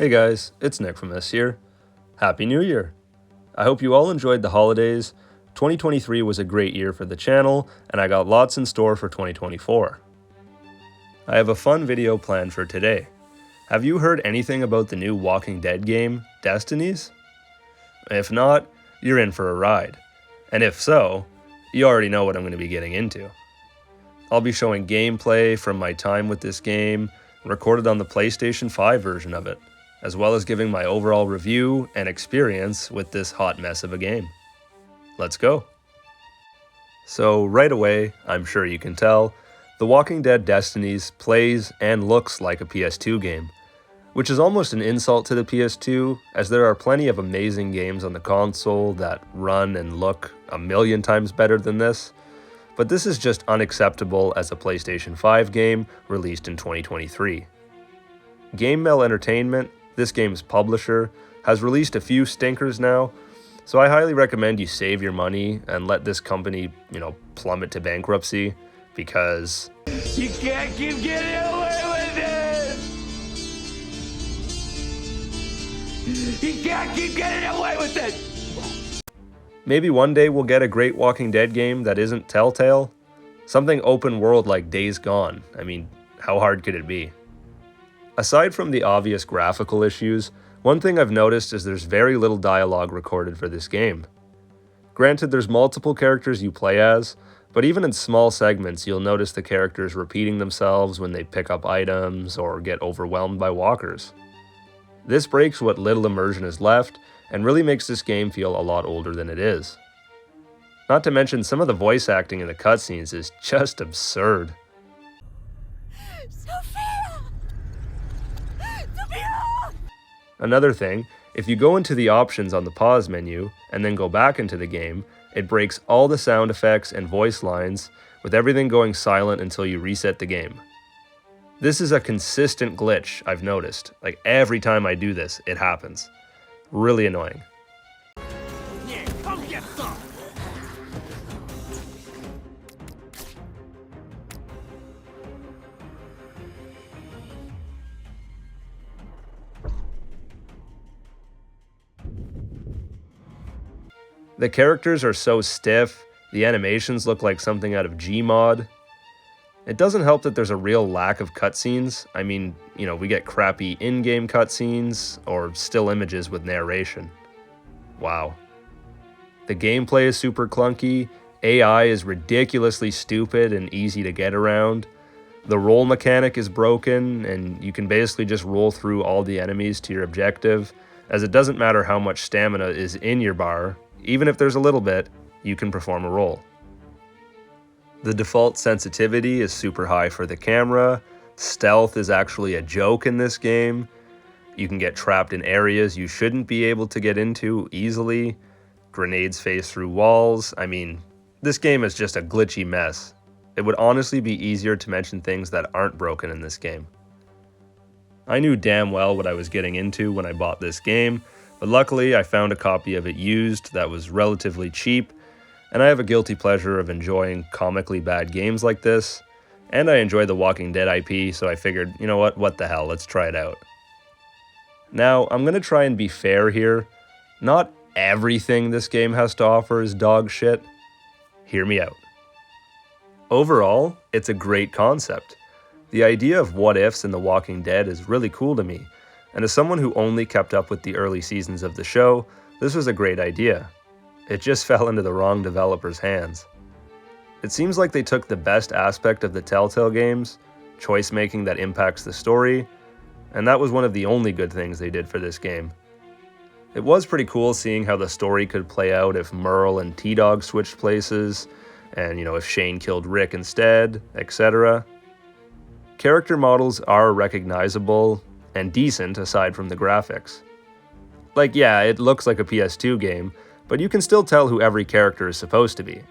Hey guys, it's Nick from this here. Happy New Year! I hope you all enjoyed the holidays. 2023 was a great year for the channel, and I got lots in store for 2024. I have a fun video planned for today. Have you heard anything about the new Walking Dead game, Destinies? If not, you're in for a ride. And if so, you already know what I'm going to be getting into. I'll be showing gameplay from my time with this game, recorded on the PlayStation 5 version of it, as well as giving my overall review and experience with this hot mess of a game. Let's go! So right away, I'm sure you can tell, The Walking Dead Destinies plays and looks like a PS2 game, which is almost an insult to the PS2, as there are plenty of amazing games on the console that run and look a million times better than this, but this is just unacceptable as a PlayStation 5 game released in 2023. Game Mail Entertainment, this game's publisher, has released a few stinkers now, so I highly recommend you save your money and let this company, plummet to bankruptcy, because you can't keep getting away with it! You can't keep getting away with it! Maybe one day we'll get a great Walking Dead game that isn't Telltale. Something open world like Days Gone. I mean, how hard could it be? Aside from the obvious graphical issues, one thing I've noticed is there's very little dialogue recorded for this game. Granted, there's multiple characters you play as, but even in small segments you'll notice the characters repeating themselves when they pick up items or get overwhelmed by walkers. This breaks what little immersion is left and really makes this game feel a lot older than it is. Not to mention, some of the voice acting in the cutscenes is just absurd. Another thing, if you go into the options on the pause menu and then go back into the game, it breaks all the sound effects and voice lines, with everything going silent until you reset the game. This is a consistent glitch I've noticed. Like every time I do this, it happens. Really annoying. Yeah, come get some! The characters are so stiff, the animations look like something out of Gmod. It doesn't help that there's a real lack of cutscenes. I mean, we get crappy in-game cutscenes or still images with narration. Wow. The gameplay is super clunky, AI is ridiculously stupid and easy to get around. The roll mechanic is broken, and you can basically just roll through all the enemies to your objective, as it doesn't matter how much stamina is in your bar. Even if there's a little bit, you can perform a roll. The default sensitivity is super high for the camera. Stealth is actually a joke in this game. You can get trapped in areas you shouldn't be able to get into easily. Grenades phase through walls. I mean, this game is just a glitchy mess. It would honestly be easier to mention things that aren't broken in this game. I knew damn well what I was getting into when I bought this game, but luckily I found a copy of it used that was relatively cheap, and I have a guilty pleasure of enjoying comically bad games like this, and I enjoy the Walking Dead IP, so I figured, what the hell, let's try it out. Now, I'm going to try and be fair here. Not everything this game has to offer is dog shit. Hear me out. Overall, it's a great concept. The idea of what ifs in The Walking Dead is really cool to me, and as someone who only kept up with the early seasons of the show, this was a great idea. It just fell into the wrong developers' hands. It seems like they took the best aspect of the Telltale games, choice making that impacts the story, and that was one of the only good things they did for this game. It was pretty cool seeing how the story could play out if Merle and T-Dog switched places, and if Shane killed Rick instead, etc. Character models are recognizable and decent aside from the graphics. Like, yeah, it looks like a PS2 game, but you can still tell who every character is supposed to be.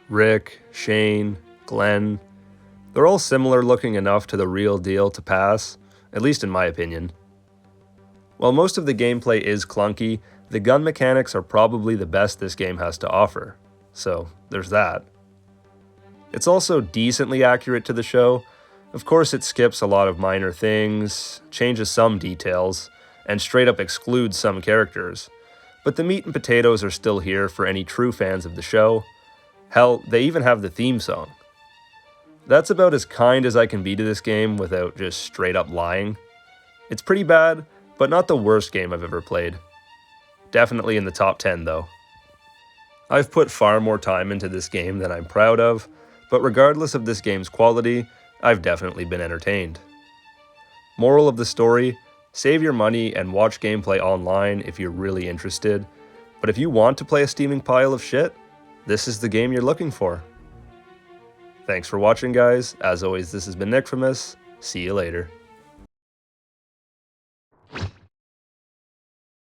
Rick, Shane, Glenn, they're all similar looking enough to the real deal to pass, at least in my opinion. While most of the gameplay is clunky, the gun mechanics are probably the best this game has to offer, so there's that. It's also decently accurate to the show. Of course, it skips a lot of minor things, changes some details, and straight up excludes some characters. But the meat and potatoes are still here for any true fans of the show. Hell, they even have the theme song. That's about as kind as I can be to this game without just straight up lying. It's pretty bad, but not the worst game I've ever played. Definitely in the top 10 though. I've put far more time into this game than I'm proud of, but regardless of this game's quality, I've definitely been entertained. Moral of the story, save your money and watch gameplay online if you're really interested, but if you want to play a steaming pile of shit, this is the game you're looking for. Thanks for watching, guys. As always, this has been Nick from this. See you later.